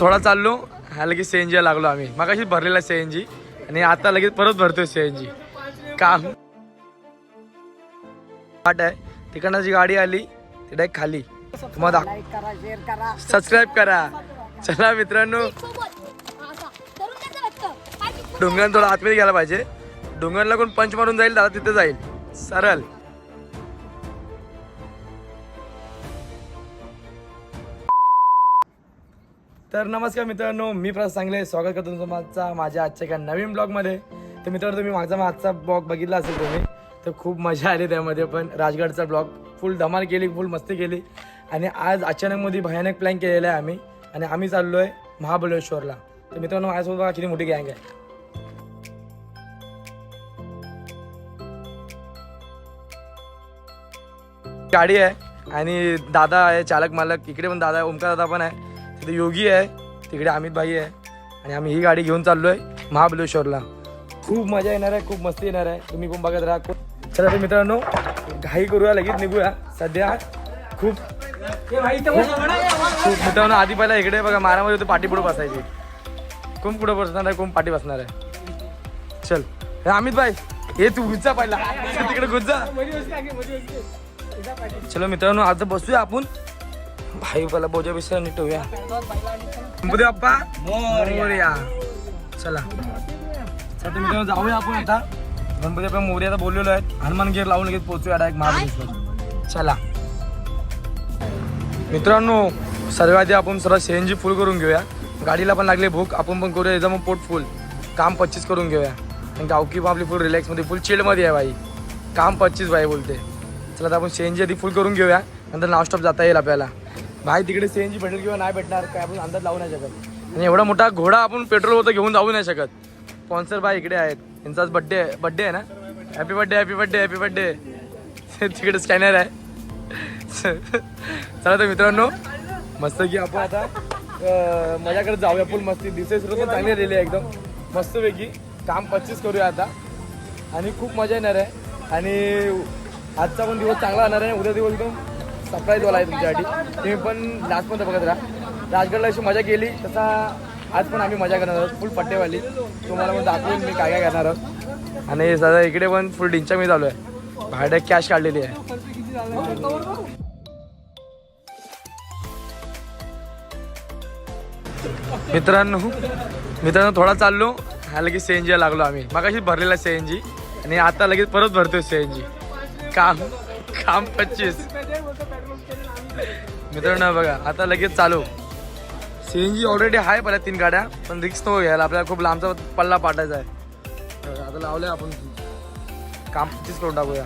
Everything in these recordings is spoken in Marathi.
थोडा चाललो हा लगेच सीएनजी लागलो आम्ही मगाशी भरलेला सीएनजी आणि आता लगेच परत भरतोय सीएनजी काम वाट आहे तिकडनं जी गाडी आली ती डायरेक्ट खाली मग सबस्क्राईब करा चला मित्रांनो डोंगरात थोडा आतमध्ये गेला पाहिजे डोंगरला कोण पंच मारून जाईल दादा तिथे जाईल सरळ तर नमस्कार मित्रांनो मी प्रसाद सांगले स्वागत करतो तुमचं माझ्या आजच्या एका नवीन ब्लॉगमध्ये तर मित्रांनो तुम्ही मागचा ब्लॉग बघितला असेल तुम्ही तर खूप मजा आली त्यामध्ये पण राजगडचा ब्लॉग फुल धमाल केली फुल मस्ती केली आणि आज अचानकमध्ये भयानक प्लॅन केलेला आहे आणि आम्ही चाललो आहे महाबळेश्वरला तर मित्रांनो माझ्यासोबत किती मोठी गँग आहे गाडी आहे आणि दादा आहे चालक मालक इकडे पण दादा आहे ओमकार दादा पण आहे तिथे योगी आहे तिकडे अमित भाई आहे आणि आम्ही ही गाडी घेऊन चाललो आहे महाबळेश्वरला खूप मजा येणार आहे खूप मस्ती येणार आहे तुम्ही पण बघत राहा चला तर मित्रांनो घाई करूया लगेच निघूया सध्या खूप मित्रांनो आधी पहिला इकडे बघा मारामध्ये होते पाठी पुढे बसायची कोण पुढे बसणार आहे कोण पाठी बसणार आहे चल अमित भाई हे तू गुज्जा पहिला तिकडे गुज्जा चलो मित्रांनो आता बसूया आपण भाई पहिला बोजा बिस्तर नीट ठेवूया गणपती बाप्पा मोरया चला मित्रांनो जाऊया आपण आता गणपती बाप्पा मोरया आता बोललेलो आहे हनुमान गिर लावून लगेच पोहोचूया डायरेक्ट महाबळेश्वर चला मित्रांनो सर्वात आधी आपण सर्व सीएनजी फुल करून घेऊया गाडीला पण लागले भूक आपण पण करूया एकदम पोट फुल काम 25 करून घेऊया आणि गावकी आपली फुल रिलॅक्समध्ये फुल चिलमध्ये आहे भाई काम 25 भाई बोलते चला आता आपण सीएनजी आधी फुल करून घेऊया नंतर नाव स्टॉप जाता येईल आपल्याला भाई तिकडे सीएनजी भेटेल किंवा नाही भेटणार काय आपण अंदाज लावू नाही शकत आणि एवढा मोठा घोडा आपण पेट्रोल होतं घेऊन जाऊ नाही शकत स्पॉन्सर भाई इकडे आहेत त्यांचा आज बड्डे आहे ना हॅपी बड्डे तिकडे स्कॅनर आहे चला तर मित्रांनो मस्त की आपण आता मजा करत जाऊया फुल मस्ती दिवसे सुरू पण चांगली राहिली आहे एकदम मस्तपैकी काम 25 करूया आता आणि खूप मजा येणार आहे आणि आजचा पण दिवस चांगला राहणार आहे उद्या दिवस एकदम सरप्राईजवाला आहे तुमच्यासाठी तुम्ही पण लास्टमध्ये बघत राहा राजगडला अशी मजा केली तसा आज पण आम्ही मजा करणार आहोत फुल पट्टेवाली तुम्हाला पण दाखवून मी काय करणार आहोत आणि सध्या इकडे पण फुल डिंचा मी चालू आहे भाडे कॅश काढलेली आहे मित्रांनो थोडा चाललो हा लगेच सीएनजी लागलो आम्ही मगाशी भरलेला सीएनजी आणि आता लगेच परत भरतोय सीएनजी काम 25 मित्रांनो बघा आता लगेच चालू सीएनजी ऑलरेडी आहे पहिल्या 3 गाड्या पण रिक्स नको घ्यायला आपल्याला खूप लांबचा पल्ला पाठायचा आहे आता लावलंय आपण काम 25 करून टाकूया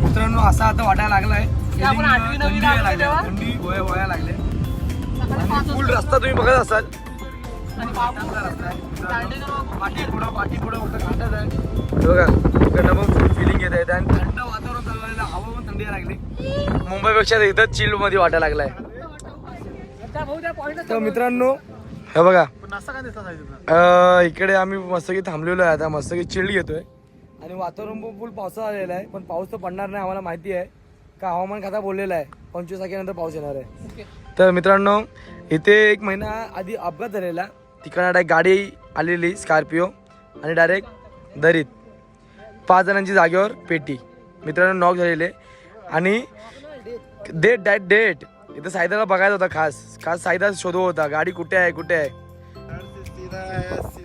मित्रांनो असा आता वाटायला लागलाय थंडी गोया लागले फुल रस्ता तुम्ही बघत असाल पाठी पुढं मोठं घाटत आहे बघा इकडनं पण फुल फिलिंग येत आहे आणि थंड वातावरण चालू हवा पण थंडी लागली मुंबईपेक्षा इथं चिल मध्ये वाटायला लागलाय तर मित्रांनो हे बघा इकडे आम्ही मस्तकी थांबलेलो आहे आता मस्तकी चिल्ड घेतोय आणि वातावरण पण फुल पावसाळा आलेला आहे पण पाऊस तर पडणार नाही आम्हाला माहिती आहे का हवामान खाता बोललेला आहे 25 तारखेनंतर पाऊस येणार आहे तर मित्रांनो इथे 1 महिना आधी अपघात झालेला तिकडं डायरेक्ट गाडी आलेली स्कॉर्पिओ आणि डायरेक्ट दरीत 5 जणांची जागेवर पेटी मित्रांनो नॉक झालेले आणि डेट इथं सायदाला बघायचा होता खास सायदा शोधू होता गाडी कुठे आहे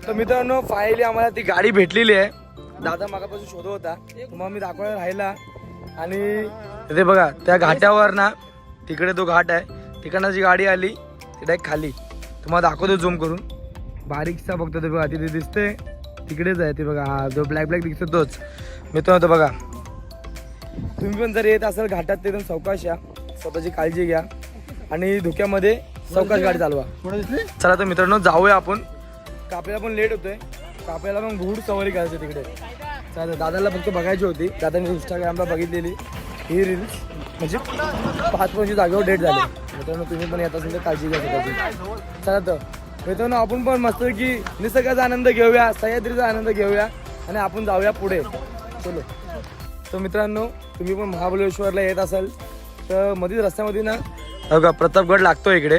तर मित्रांनो फायनली आम्हाला ती गाडी भेटलेली आहे दादा मागापासून शोधत होता मग मी दाखवायला राहिला आणि तिथे बघा त्या घाटावर ना तिकडे तो घाट आहे तिकडनं जी गाडी आली ती डायरेक्ट खाली तुम्हाला दाखवतो झूम करून बारीकसा बघतो ते बघा तिथे दिसते तिकडेच आहे ते बघा हा जो ब्लॅक दिसतो तोच मित्रांनो तो बघा तुम्ही पण जर येत असाल घाटात ते एकदम सावकाश या स्वतःची काळजी घ्या आणि धुक्यामध्ये सावकाश गाडी चालवा चला तर मित्रांनो जाऊया आपण का आपल्याला पण लेट होतोय आपल्याला पण घोड सवारी करायची तिकडे चालेल दादाला फक्त बघायची होती दादाने इंस्टाग्रामला बघितलेली ही रील्स म्हणजे 5-5 जागेवर डेट झाली मित्रांनो तुम्ही पण येत असेल तर काळजी घ्या स्वतःची चला तर मित्रांनो आपण पण मस्त की निसर्गाचा आनंद घेऊया सह्याद्रीचा आनंद घेऊया आणि आपण जाऊया पुढे. चलो. तर मित्रांनो, तुम्ही पण महाबळेश्वरला येत असाल तर मध्येच रस्त्यामध्ये ना बघा प्रतापगड लागतो इकडे.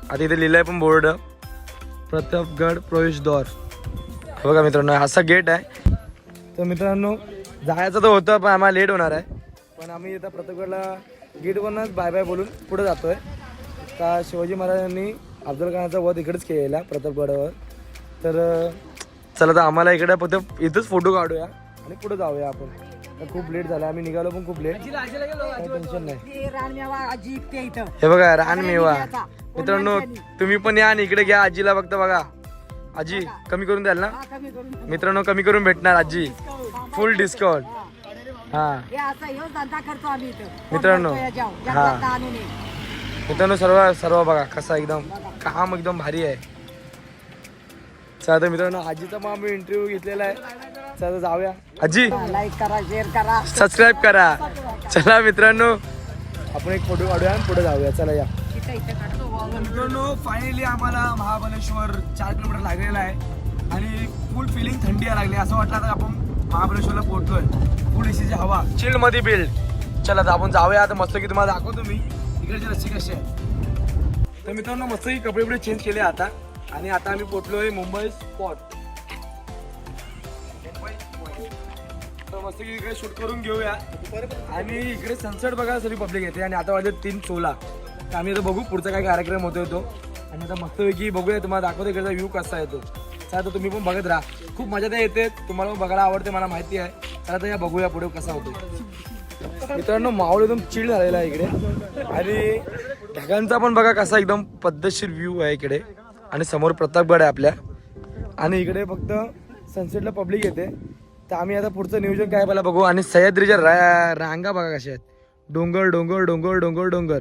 आता इथे लिहिलं आहे पण बोर्ड, प्रतापगड प्रवेशद्वार. बघा मित्रांनो, असा गेट आहे. तर मित्रांनो, जायचं तर होतं पण आम्हाला लेट होणार आहे. पण आम्ही आता प्रतापगडला गेटवरनंच बाय बाय बोलून पुढे जातोय. का शिवाजी महाराजांनी अफजल खानाचा वध इकडेच केलेला प्रतापगडावर. तर चला, तर आम्हाला इकडे फक्त इथंच फोटो काढूया आणि पुढे जाऊया आपण. तर खूप लेट झाला, आम्ही निघालो पण खूप लेट. काही टेन्शन नाही. हे बघा रानमेवा. मित्रांनो, तुम्ही पण या आणि इकडे घ्या आजीला. फक्त बघा, आजी कमी करून द्याल ना मित्रांनो? कमी करून भेटणार आजी, फुल डिस्काउंट. हा मित्रांनो, हा मित्रांनो, सर्व बघा कसा एकदम काम एकदम भारी आहे. चला तर मित्रांनो, आजीचा मग आम्ही इंटरव्ह्यू घेतलेला आहे. चला जाऊया. आजी लाईक करा, शेअर करा, सबस्क्राईब करा. चला मित्रांनो, आपण एक फोटो काढूया आणि पुढे जाऊया. चला या मित्रांनो. फायनली आम्हाला महाबळेश्वर 4 किलोमीटर लागलेला आहे आणि फुल फिलिंग थंडी यायला लागली. असं वाटलं आता आपण महाबळेश्वरला पोहोचलोय. फुल एसीची हवा, चिल्ड मध्ये बिल्ड. चला तर आपण जाऊया आता. मस्त की तुम्हाला दाखवतो मी इकडची रस्ते कशी आहे. तर मित्रांनो, मस्त की कपडे बिपडे चेंज केले आता आणि आता आम्ही पोहोचलोय मुंबई स्पॉट. तर मस्त की इकडे शूट करून घेऊया आणि इकडे सनसेट बघा सगळी पब्लिक येते. आणि आता वाजले 3:16. तर आम्ही आता बघू पुढचा काय कार्यक्रम होतोय तो. आणि आता मस्तपैकी बघूया, तुम्हाला दाखवतो इकडचा व्ह्यू कसा येतो. चला तर तुम्ही पण बघत राहा, खूप मजा त्या येते. तुम्हाला पण बघायला आवडते, मला माहिती आहे. चला तर या बघूया पुढे कसा होतो. मित्रांनो, माहोल एकदम चिल झालेला आहे इकडे आणि ढगांचा पण बघा कसा एकदम पद्धतशीर व्ह्यू आहे इकडे. आणि समोर प्रतापगड आहे आपल्या आणि इकडे फक्त सनसेटला पब्लिक येते. तर आम्ही आता पुढचं नियोजन काय पहिला बघू. आणि सह्याद्रीच्या रांगा बघा कशा आहेत, डोंगर डोंगर डोंगर डोंगर डोंगर.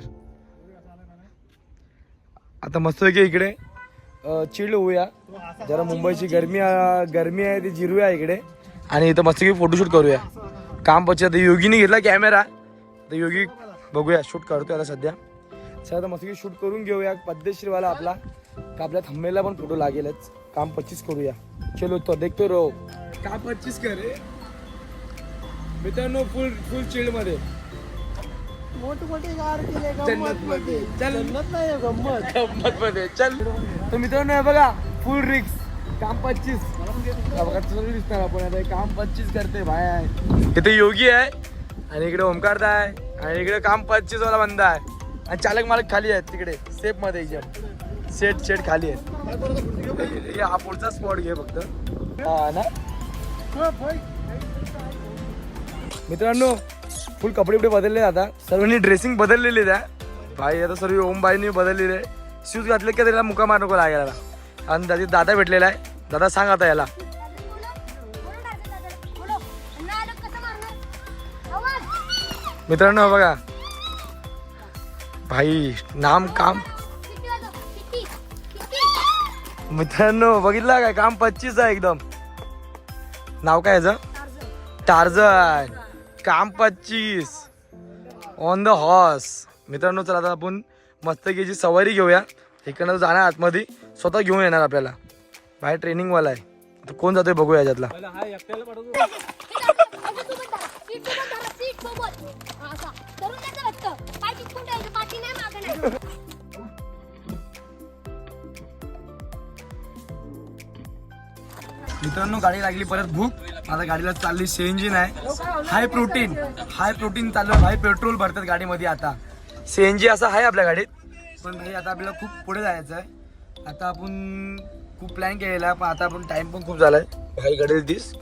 आता मस्तपैकी इकडे चिल होऊया जरा. मुंबईची गरमी आहे ती जिरूया इकडे आणि इथं मस्तपैकी फोटोशूट करूया. काम पच्चा तर योगीने घेतला कॅमेरा, तर योगी बघूया शूट करतोय आता सध्या. चला तर मस्तपैकी शूट करून घेऊया पद्धतशीरवाला आपला, का आपल्या थंबनेलला पण फोटो लागेलच. काम 25 करूया. चलो तो देखतो रो काम 25 करे मित्रांनो. फुल चिल्ड मध्ये मोठमोठे गार केले जन्नत मध्ये. चल जन्नत नाही, गंमत गंमत मध्ये चल. तर मित्रांनो, हे बघा फुल रिक्स. काम 25 बघा दिसणार आपण आता. काम 25 करते बाय. इथे योगी आहे आणि इकडे ओमकार आहे आणि इकडे काम 25 वाला बंदा आहे आणि चालक मालक खाली आहेत तिकडे सेफ मध्ये. सेट खाली आहे. हा पुढचा स्पॉट घे फक्त. हा ना मित्रांनो, फुल कपडे बिपडे बदलले. आता सर्वांनी ड्रेसिंग बदललेली आहे भाई. आता सर्व ओमबाईनी बदललेले आहे. शूज घातले का त्याला मुका मार नको लागायला. आणि त्याची दादा भेटलेला आहे. दादा सांग आता याला. मित्रांनो बघा भाई, नाम काम मित्रांनो बघितला काय, काम 25 आहे एकदम. नाव काय याचं? टार्झन. काम 25 ऑन द हॉर्स. मित्रांनो चला आता आपण मस्तकीची सवारी घेऊया. इकडनं जाणार आतमध्ये, स्वतः घेऊन येणार आपल्याला. बाहेर ट्रेनिंगवाला आहे. तर कोण जातोय बघूया याच्यातला. मित्रांनो गाडी लागली परत भूक. आता गाडीला चालली सीएनजी नाही, हाय प्रोटीन चालू आहे. भाई पेट्रोल भरतात गाडीमध्ये. आता सीएनजी असं आहे आपल्या गाडीत. पण भाई आता आपल्याला खूप पुढे जायचं आहे. आता आपण खूप प्लॅन केलेला आहे पण आता आपण टाइम पण खूप झालाय भाई. घड्याला 30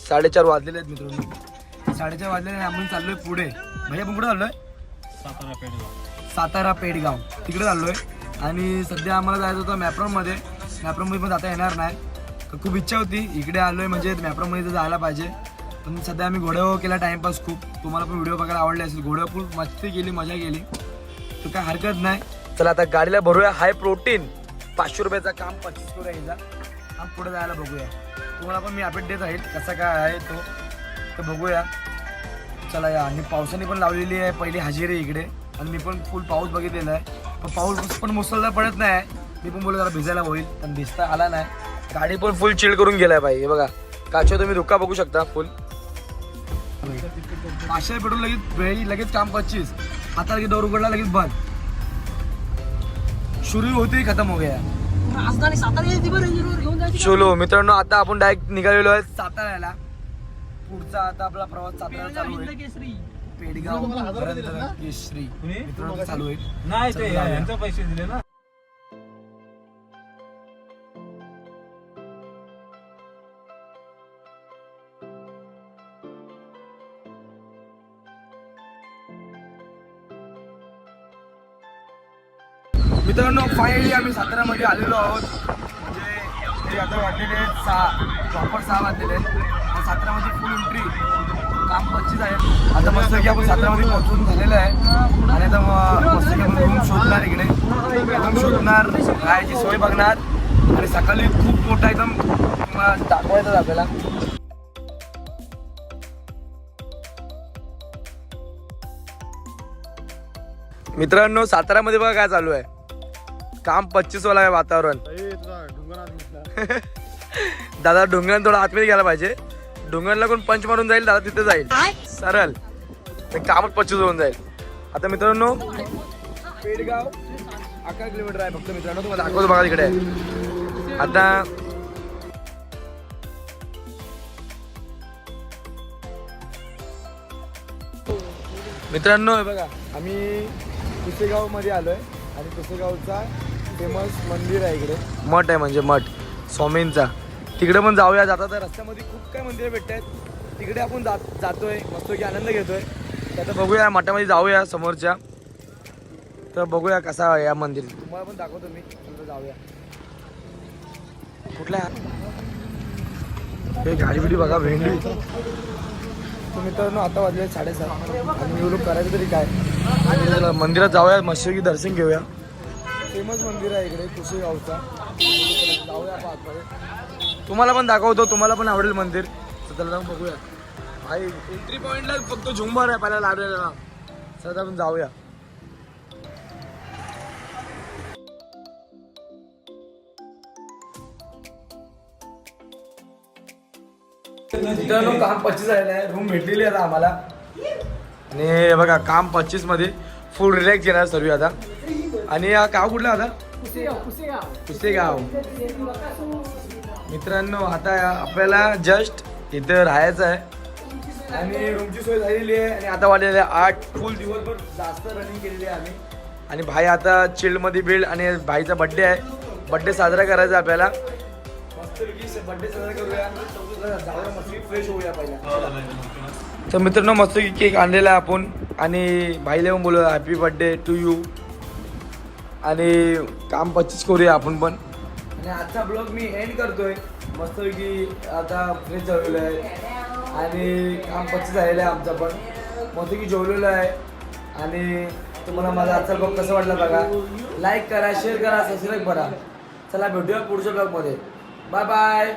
4:30 वाजलेले आहेत मित्रांनो. 4:30 वाजलेले आपण चाललोय पुढे. भाई आपण कुठे चाललोय? सातारा पेडगाव तिकडे चाललोय. आणि सध्या आम्हाला जायचं होतं मॅप्रॉनमध्ये पण जाता येणार नाही. खूप इच्छा होती इकडे आलोय म्हणजे मॅप्रॉनमध्ये तर जायला पाहिजे. पण सध्या आम्ही घोड्यावर केला टाइमपास खूप. तुम्हाला पण व्हिडिओ बघायला आवडले असेल. घोड्यावर खूप मस्ती केली, मजा केली, तर काय हरकत नाही. चला आता गाडीला भरूया हाय प्रोटीन. 500 रुपयाचा काम 25 करूया यायचा. काम पुढे जायला बघूया. तुम्हाला पण मी अपडेट देत राहील कसा काय आहे तो, तर बघूया. चला या. आणि पावसाने पण लावलेली आहे पहिली हजेरी इकडे. आणि मी पण फुल पाऊस बघितलेला आहे. पण पाऊस पण मुसळधार पडत नाही. मी पण बोललो जरा भिजायला होईल पण भिजता आला नाही. गाडी पण फुल चिल करून गेलाय भाई. हे बघा काचो तुम्ही धुक्का बघू शकता फुल 500 पेट्रोल लगेच काम 25 आता लगेच दौर उघडला लगेच बंद शुरू होती खतम हो गया राजधानी सातारा घेऊन जायची चलो मित्रांनो आता आपण डायरेक्ट निघालेलो आहे साताऱ्याला पुढचा आता आपला प्रवास सातारा चालू आहे केसरी पेडगाव पर्यंत केशरी मित्रांनो चालू आहे नाही ते यांचे पैसे दिले ना मित्रांनो फायनली आम्ही साताऱ्यामध्ये आलेलो आहोत म्हणजे तरी आता वाजलेले आहेत 6 प्रॉपर 6 वाजलेले आहेत आणि साताऱ्यामध्ये फुल एंट्री काम 25 आहे आता मस्त की आपण साताऱ्यामध्ये पोहोचून झालेलं आहे आणि आता मस्त की आपण रूम शोधणार इकडे रूम शोधणार राहायची सोय बघणार आणि सकाळी खूप मोठा एकदम दाखवायचं आपल्याला मित्रांनो साताऱ्यामध्ये बघा काय चालू आहे काम 25 वाला आहे वातावरण दादा डोंगरात थोडा आतमध्ये गेला पाहिजे डोंगरला कोण पंच मारून जाईल दादा तिथे जाईल सरळ ते कामच 25 होऊन जाईल आता मित्रांनो पेडगाव 11 किलोमीटर आहे फक्त मित्रांनो तुम्हाला दाखवतो बघा तिकडे आता मित्रांनो हे बघा आम्ही पुसेगाव मध्ये आलोय आणि पुसेगावचा फेमस मंदिर आहे इकडे मठ आहे म्हणजे मठ स्वामींचा तिकडे पण जाऊया जाता तर रस्त्यामध्ये खूप काही मंदिरं भेटत आहेत तिकडे आपण जातोय मस्त की आनंद घेतोय तर आता बघूया मठामध्ये जाऊया समोरच्या तर बघूया कसा आहे या मंदिर तुम्हाला पण दाखवतो मी नंतर जाऊया कुठल्या हे गाडी बिडी बघा भेंडी तर मित्रांनो आता वाजले 7:30 आणि एवढं करायचं तरी काय आणि मंदिरात जाऊया मस्तपैकी दर्शन घेऊया फेमस मंदिर आहे इकडे पुसेगावचा जाऊया आपण आतमध्ये तुम्हाला पण दाखवतो तुम्हाला पण आवडेल मंदिर तर त्याला जाऊन बघूया भाई एंट्री पॉईंटला फक्त झुंबर आहे पहिला लावलेला तर आपण जाऊया मित्रांनो काम 25 झालेलं आहे रूम भेटलेली आहे आता आम्हाला आणि बघा काम 25 मध्ये फुल रिलॅक्स येणार सर्व आता आणि हा गाव कुठला आता पुसेगाव मित्रांनो आता आपल्याला जस्ट इथं राहायचं आहे आणि रूमची सोय झालेली आहे आणि आता वाढलेले 8 फुल दिवसभर जास्त रनिंग केलेली आहे आम्ही आणि भाई आता चिल्डमध्ये बिल्ड आणि भाईचा बड्डे आहे बड्डे साजरा करायचा आपल्याला बड्डे साजरा करूया जाऊया मस्त फ्रेश होऊया पहिला तर मित्रांनो मस्त केक आणलेला आहे आपण आणि भाईला पण बोलूया हॅपी बर्थडे टू यू आणि काम 25 करूया आपण पण आणि आजचा ब्लॉग मी एंड करतोय मस्त की आता फ्रेश झालेलं आहे आणि काम 25 झालेलं आहे आमचा पण मस्त की जेवलेलं आहे आणि तुम्हाला माझा आजचा ब्लॉग कसा वाटला बघा लाईक करा शेअर करा सबस्क्राईब करा चला भेटूया पुढच्या ब्लॉगमध्ये बाय बाय